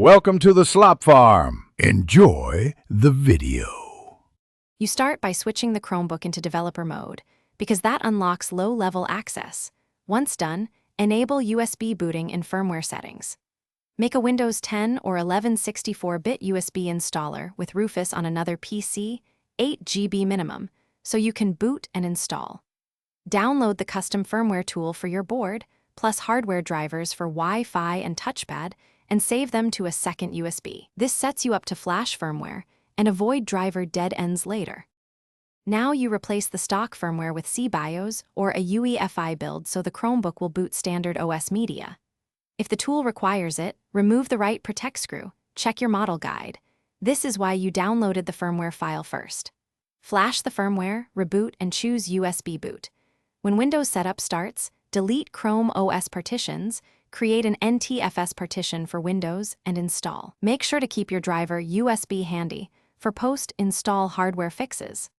Welcome to the Slop Farm. Enjoy the video. You start by switching the Chromebook into developer mode, because that unlocks low-level access. Once done, enable USB booting in firmware settings. Make a Windows 10 or 11 64-bit USB installer with Rufus on another PC, 8 GB minimum, so you can boot and install. Download the custom firmware tool for your board, plus hardware drivers for Wi-Fi and touchpad, and save them to a second USB. This sets you up to flash firmware and avoid driver dead ends later. Now you replace the stock firmware with CBIOS or a UEFI build so the Chromebook will boot standard OS media. If the tool requires it, remove the right protect screw. Check your model guide. This is why you downloaded the firmware file first. Flash the firmware, reboot, and choose USB boot. When Windows setup starts, delete Chrome OS partitions, create an NTFS partition for Windows, and install. Make sure to keep your driver USB handy for post-install hardware fixes.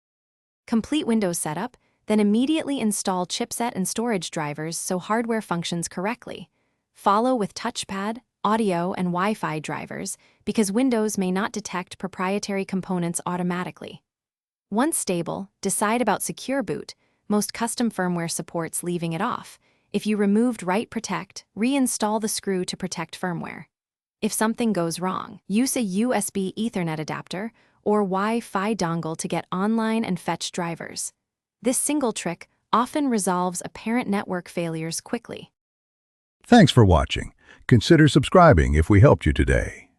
Complete Windows setup, then immediately install chipset and storage drivers so hardware functions correctly. Follow with touchpad, audio, and Wi-Fi drivers because Windows may not detect proprietary components automatically. Once stable, decide about secure boot. Most custom firmware supports leaving it off. If you removed Write Protect, reinstall the screw to protect firmware. If something goes wrong, use a USB Ethernet adapter or Wi-Fi dongle to get online and fetch drivers. This single trick often resolves apparent network failures quickly. Thanks for watching. Consider subscribing if we helped you today.